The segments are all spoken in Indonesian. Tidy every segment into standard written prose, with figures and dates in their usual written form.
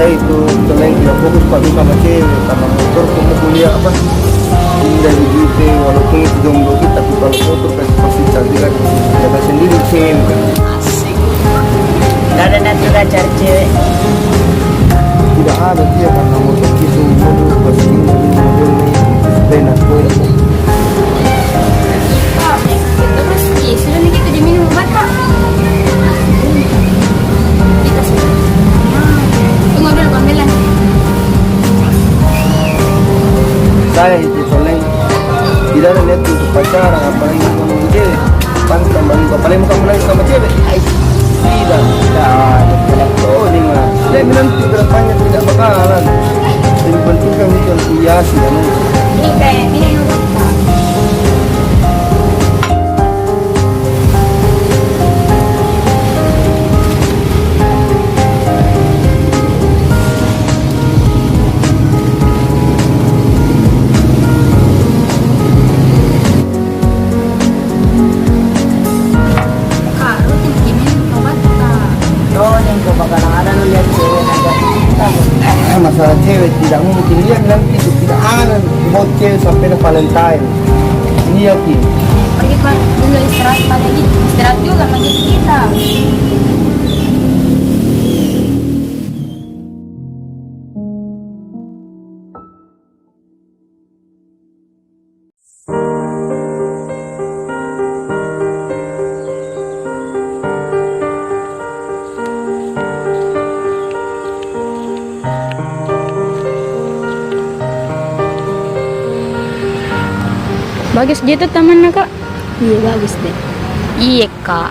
saya itu selain tidak fokus pada sama cewek karena motor kamu kuliah apa indah begitu walaupun itu jomblo kita tapi kalau motor kasih fasilitas kan kita sendiri cewek kan Asik. Gak ada nanti gak cari cewek. tidak ada dia karena motor itu mobil pasti ini mobil sepeda sepeda Terus sudah nih kita diminum obat kak. Kita sudah. Tunggu dulu pambelan. saya itu selain tidak ada niat untuk pacaran apalagi ngomong cewek pantang bagi apalagi mau kamu lagi sama cewek tidak tidak oh dengan saya bilang tidak banyak tidak bakalan yang penting kan itu yang hiasi kan Ini kayak minum obat kak. Kak, rutin minum obat kak. Oh, yang kau bakalan ada lu lihat cewek ngajak kita. masalah cewek tidak mungkin dia bilang itu tidak ada mau cewek sampai ke Valentine ini yakin Pergi pak, dulu istirahat lagi. Istirahat juga lagi kita. Bagus gitu temannya kak. Iya bagus deh. Iya kak.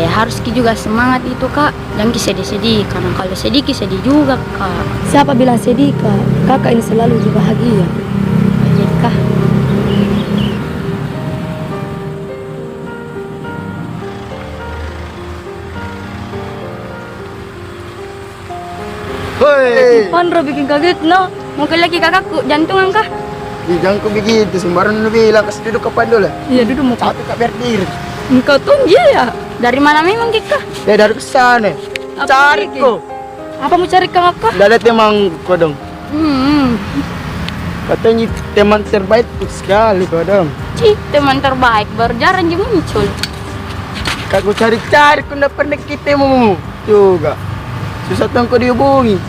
Harus ki juga semangat itu kak. Jangan ki sedih-sedih. Karena kalau sedih ki sedih juga kak. Siapa bilang sedih kak? Kakak ini selalu bahagia. Iya kak. hei Pandro bikin kaget no. Mungkin lagi kakakku jantungan kah? jangan kau begitu sembarang lu bilang kasih duduk ke pandu lah Iya duduk mau satu kak biar diri Engkau tunggu ya. Dari mana memang kita? ya dari kesana Apa cari lagi? kau Apa mau cari kakak? dalam emang kodong Hmm. katanya teman terbaik sekali kodong Cih, teman terbaik baru jarang dia muncul. kau cari-cari kau ndak pernah ketemu juga susah tuh kau dihubungi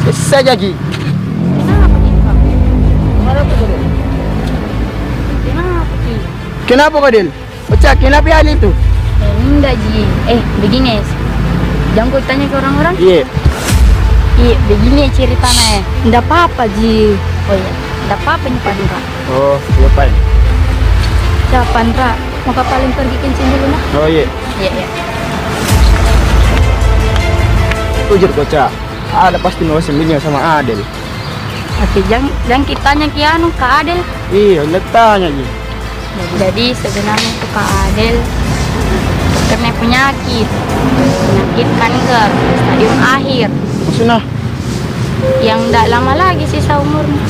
selesai jadi Kenapa kita? Kenapa Ki? kenapa kau Del? Pecah kenapa hal itu? Enggak Ji. Begini. Jangan kau tanya ke orang-orang. Iya Iya, begini ceritanya. Nggak apa-apa Ji. Oh iya, enggak apa-apa nih Pandra. oh lupain Ya Pandra, mau kapalin pergi kencing dulu nah. oh iya Iya, iya. jujur kocak ada pasti mau sembinya sama Adel Tapi jangan kita tanya ki anu Kak Adel. iya lihat tanya Ji Jadi sebenarnya itu Kak Adel kena penyakit kanker stadium akhir maksudnya yang tidak lama lagi sisa umurnya.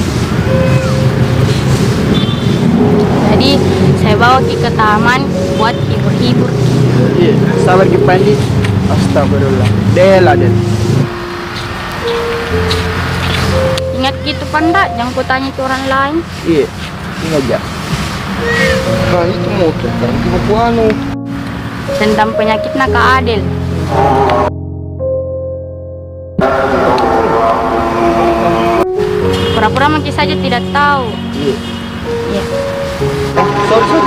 Jadi saya bawa ki ke taman buat hibur-hibur. iya sabar ki Pandi astagfirullah Del Adel Ingat gitu Panda, jangan ku tanya ke orang lain. iya ini aja nah itu motor kan cuma anu Tentang penyakitnya Kak Adel. Pura-pura mungkin saja tidak tahu. iya Ya. sorry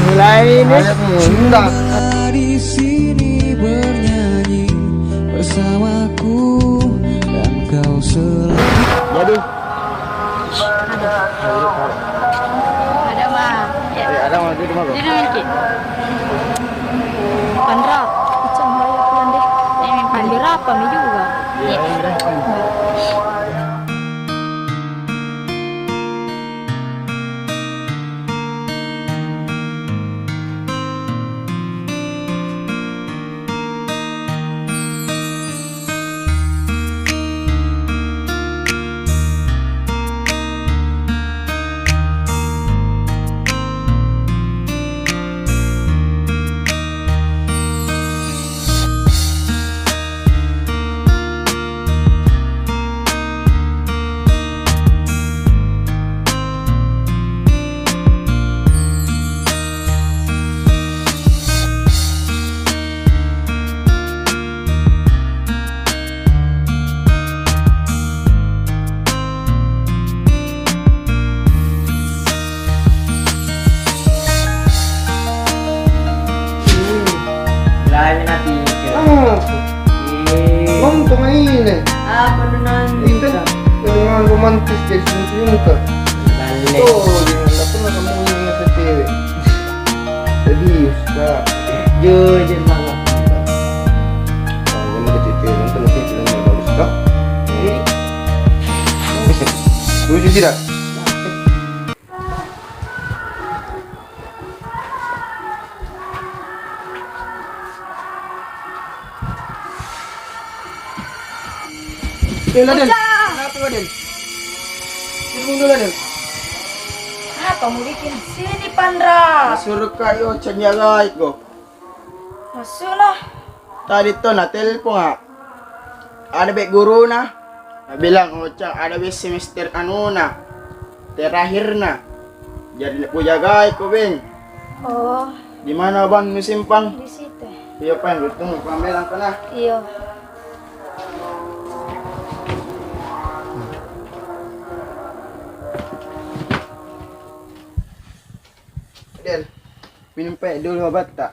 mulai ini sudah Di sini bernyanyi bersamaku dan kau selalu. waduh Ada mah. ya ada mau duduk kumaha. Di naman ki. Pandra. Icang hayop yan deh. Pandira apa mi juga. Iya, iya. Lain na pikir. Bang, tumain. Apa nun Itu dengan romantis dari senyum ka. Balik. Oh, yang pernah kamu yang sa cewek. Serius ka. Jujur banget. Kamu kecil nonton film yang bagus ka? Setuju tidak? Raden. Kenapa Raden? Sini dulu Raden. Apa mau bikin sini Pandra? Suruh kayo cenyaga ko. Masulah. Tadi to na telepon nga. Ada baik guru na. Bilang Ocang ada baik semester anu na. Terakhir na. Jadi po jagai ko bing. Oh, Di mana bang nusimpang? di situ. Iya pan, tunggu pamelan ka na. Iya. Del, minum pe dulu obat tak?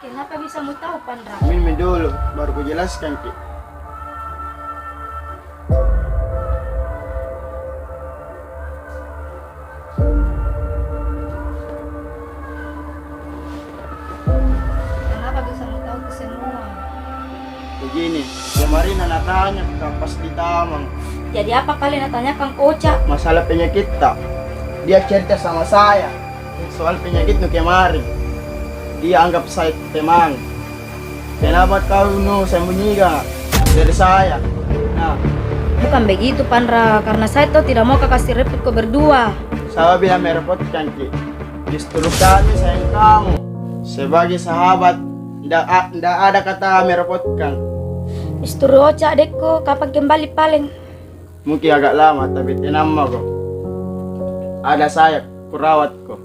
Kenapa bisa mau tahu Pandra? Minum dulu, baru ku jelaskan ki. Kenapa bisa mau tahu ke semua? Begini, kemarin anak tanya pas di Tamang Jadi apa kalian tanyakan ke Ocha? masalah penyakit tak. Dia cerita sama saya soal penyakit nu kemarin. Dia anggap saya teman. Kenapa kau nu sembunyikan dari saya? Nah, Bukan begitu Pandra, karena saya tuh tidak mau kasih repot ke berdua. saya bilang merepotkan ki. Justru kami sayang kamu. Sebagai sahabat, ndak ada kata merepotkan. Istri Ocha adekku, kapan kembali paling? Mungkin agak lama, tapi tenang mah kok. Ada saya, kurawat kok.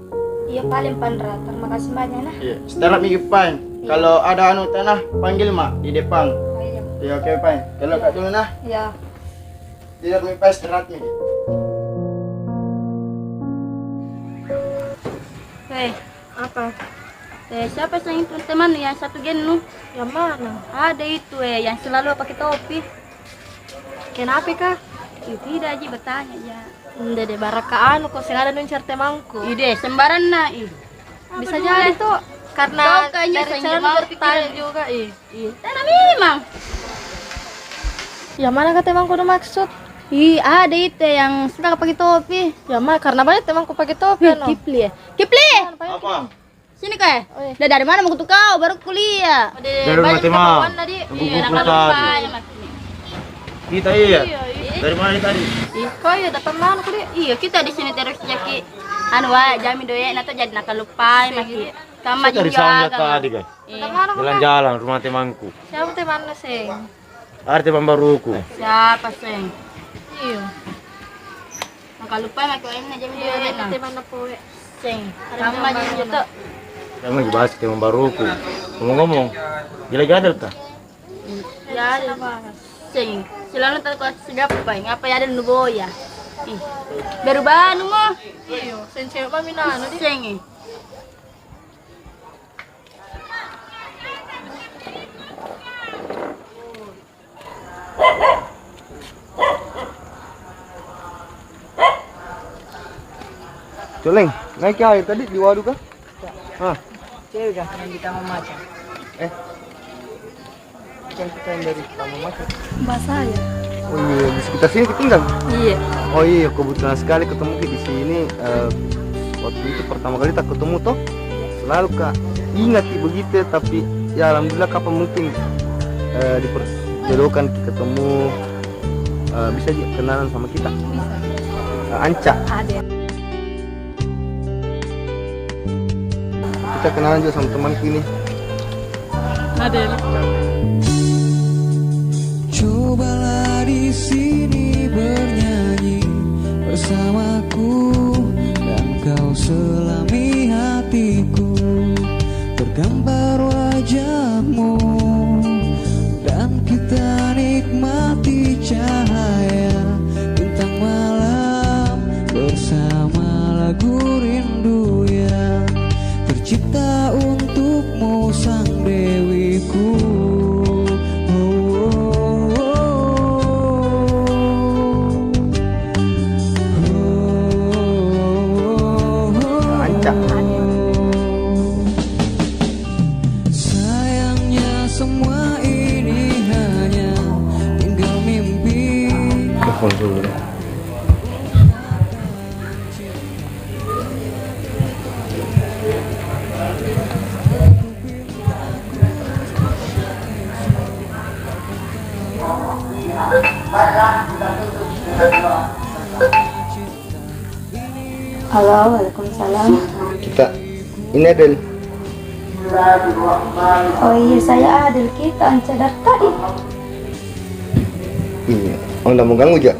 Iya paling Pandra, terima kasih banyak nah. Iya, setelah minggu pain. Kalau ada anu tanah, panggil mak di depan. Iya. Iya oke pain. Kalau kak dulu nah, Iya. tidak mau pas istirahatnya. Hei, apa? Siapa yang itu teman yang satu gen nu? Yang mana? Ada itu yang selalu pakai topi. Kenapa kah? Tidak aja bertanya ya. Nda de baraka anu kok sing ada nuncar temangku. Ide sembaran na Bisa jadi tuh karena Kau kayaknya dari senja cara mau bertanya pikiran. juga Karena memang. Yang mana kata temangku udah maksud? Ada itu yang suka pakai topi. Ya mah karena banyak temanku pakai topi no. Kipli ya? Kipli! Apa? Sini kah? Oh, iya. Dari mana mau ketemu kau? Baru kuliah. Dari rumah Tema. Iya, nak lupa ya makin. Kita iya. Dari mana tadi? Kok ya dapat mana aku deh? Iya, kita di sini terus jaki. Anu wae jami doye nato jadi nakal lupa makin. Kama Dari sana tadi guys, Dapat mana aku? jalan-jalan rumah temanku. Siapa temannya sing? Ada teman baruku. Siapa seng? Iya. Nakal lupa makin ini jami Iya, doye ada na. teman apa we? Seng. Kama jadi juto. Saya lagi bahas teman baruku. Ngomong-ngomong, gila-gila tak? Ya, ada banget. Seng. Selalu tak kuat segapa ngapa ya ada nuboya. Ih. Berubah anu mo. Iya, sing cewek mah minano di. Seng. Culeng, Naik air tadi di waduk kah? Hah? Cewek dah yang kita memasak. Kan kita yang dari Taman Macan. Mbak saya. Oh iya, di sekitar sini tinggal. Iya. Oh iya, kebetulan sekali ketemu di sini. Waktu itu pertama kali tak ketemu toh, selalu kak ingat begitu. Tapi ya alhamdulillah kapan mungkin diperjodohkan ketemu, bisa juga kenalan sama kita. Anca. Ada. Kita kenalan juga sama temanku ini. Ada. Cobalah di sini bernyanyi bersamaku dan kau selami hatiku, tergambar wajahmu dan kita nikmati cahaya bintang malam bersama lagu rindu yang tercipta untukmu sang dewiku. Sayangnya semua ini hanya tinggal mimpi. Telepon dulu. Halo, waalaikumsalam. Kita ini Adel. Oh iya, saya Adel. Kita Anca dari tadi. Iya. Oh, nggak mau ganggu ja.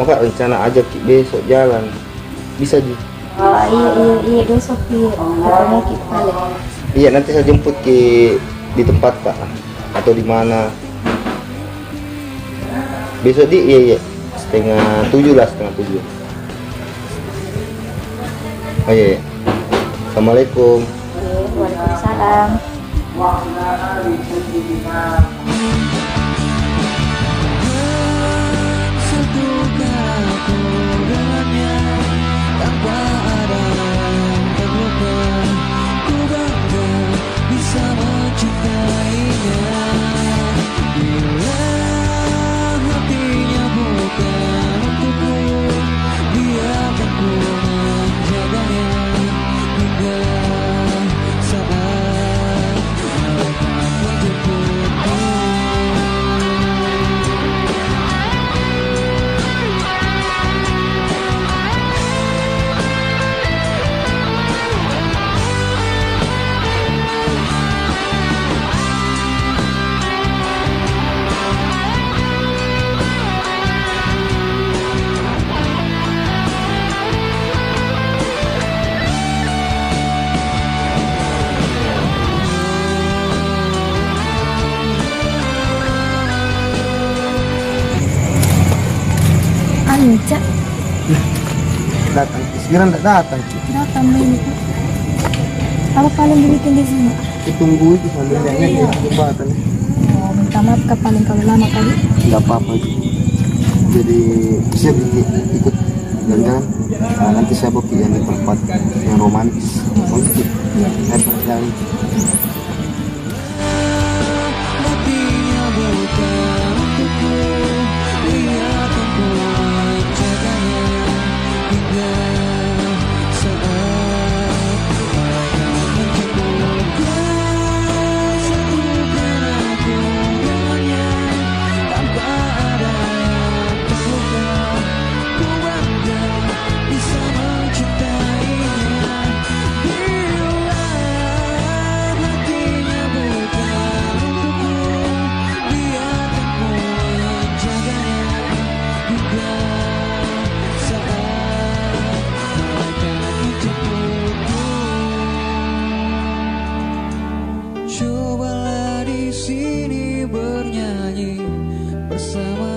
Maka rencana aja besok jalan. Bisa Ji? Oh iya besok katanya kita lihat. Iya, nanti saya jemput di tempat kak atau di mana. Besok iya 6:30 lah, 6:30. Oh iya. Assalamualaikum. Waalaikumsalam. Satukan aku dengannya tanpa ada yang terluka. Ku bangga bisa mencintainya. Bila hatinya bukan untukku, biarkan ku menjaganya hingga saat mereka menjemputku. Anca Datang. Sekarang tidak datang. datang ini. Apa kalian bikin di sini? Tunggu itu sambil nyanyi kesempatan. Oh, minta maaf kak paling kalau lama kali. Nggak apa-apa itu. Jadi siap ikut jalan-jalan. Nah, nanti saya bawa yang di tempat yang romantis. Oke. Jalan. Hatinya bukan untukku, biarkan ku menjaganya hingga saat mereka menjemputku. Satukan aku dengannya tanpa ada yang terluka. Ku bangga bisa mencintainya. Bila hatinya bukan untukku, biarkan ku menjaganya hingga saat mereka menjemputku. Cobalah di sini bernyanyi bersama